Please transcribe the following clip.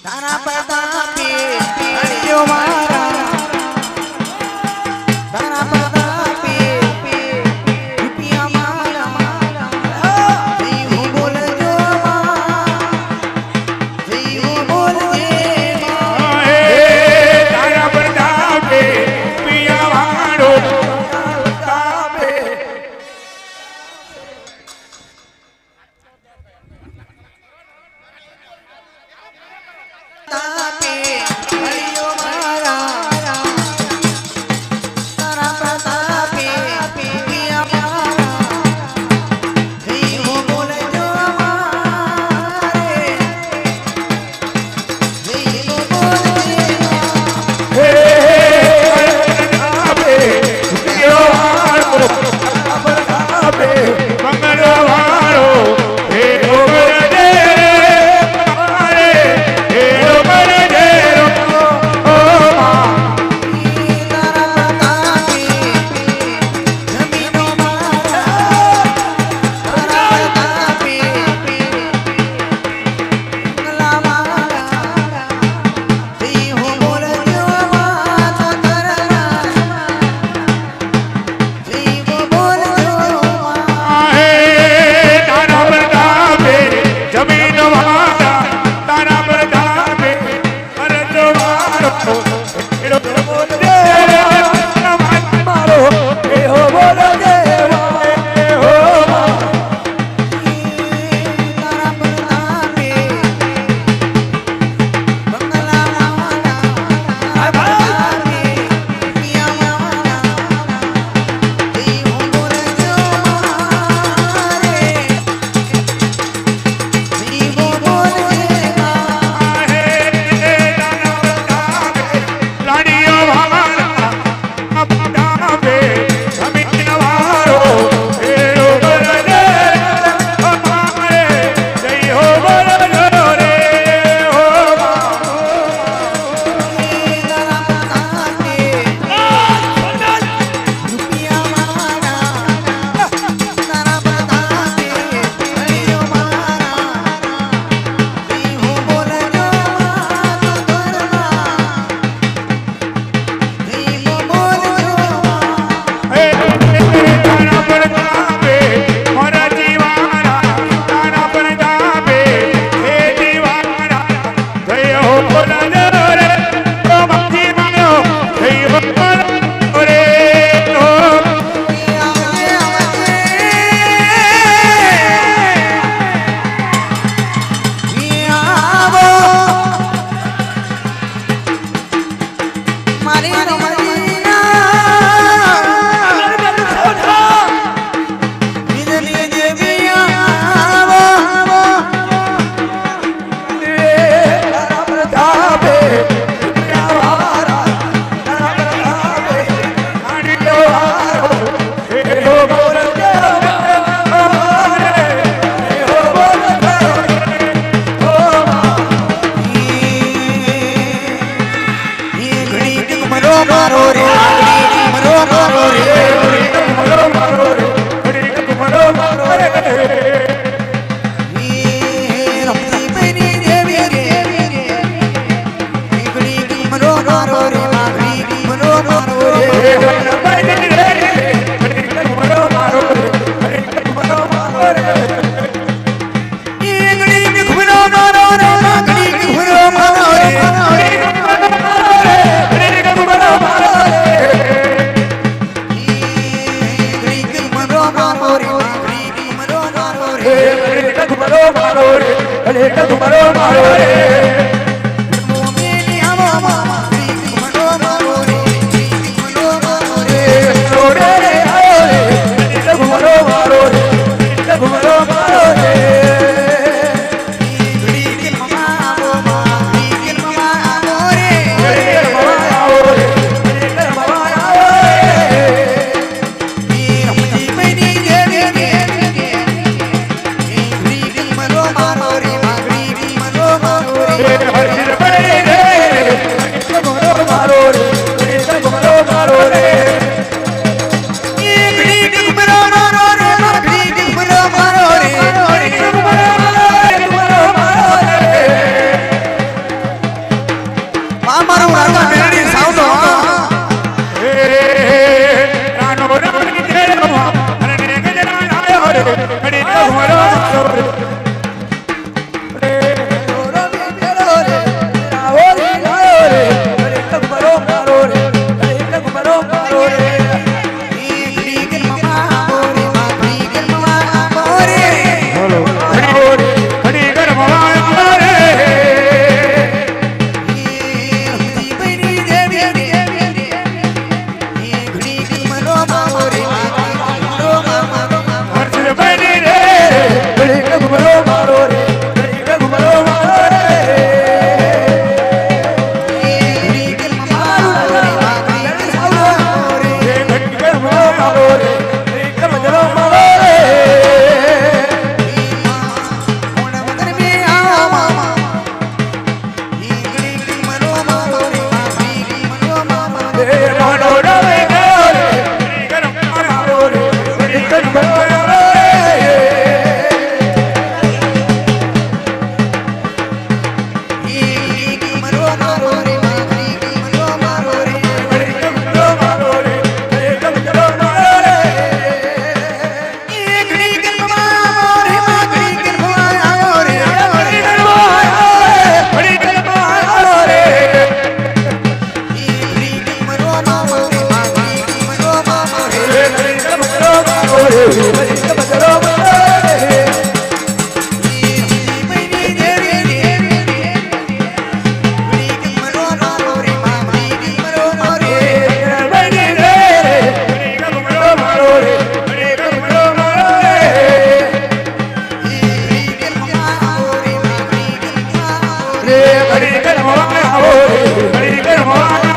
તારા પ્રતાપે હરિયો મારા તારા પ્રતાપે રૂપિયા મારા જય હો બોલજો જય હો બોલજે તારા પ્રતાપે રૂપિયા વાળો પ્રતાપે તાપે હરિયો મારા તારા પ્રતાપે રૂપિયા મારા જય હો બોલજો મારે જય હો બોલજે પ્રતાપે રૂપિયો વાળો પ્રતાપે મંગળ વાળો હે ઓગળે મારે હે ઓગળે ઓ મા તારા પ્રતાપે જમીનો મારા તારા પ્રતાપે મંગલા મારા જય હો બોલજો માતા કરના જય હો બોલજો હે તારા પ્રતાપે જમીન વાળા તારા પ્રતાપે અરજ વાળો એડો બોલજે મારો હે હો બોલજે હે હો તારા પ્રતાપે મંગલા મારા પ્રતાપે પિયા મારા જય હો બોલજો મારે જય હો બોલજે લાડીઓ વાળા પ્રતાપે જમીન વાળો એડો બોલજે અમારે જય હો બોલજો રે હો તારા પ્રતાપે રૂપિયા મારા તારા પ્રતાપે હરિયો મારા જય હો બોલજો માતા મારો ઘડી ઘર મોવા આવો રે ઘડી ઘર મોવા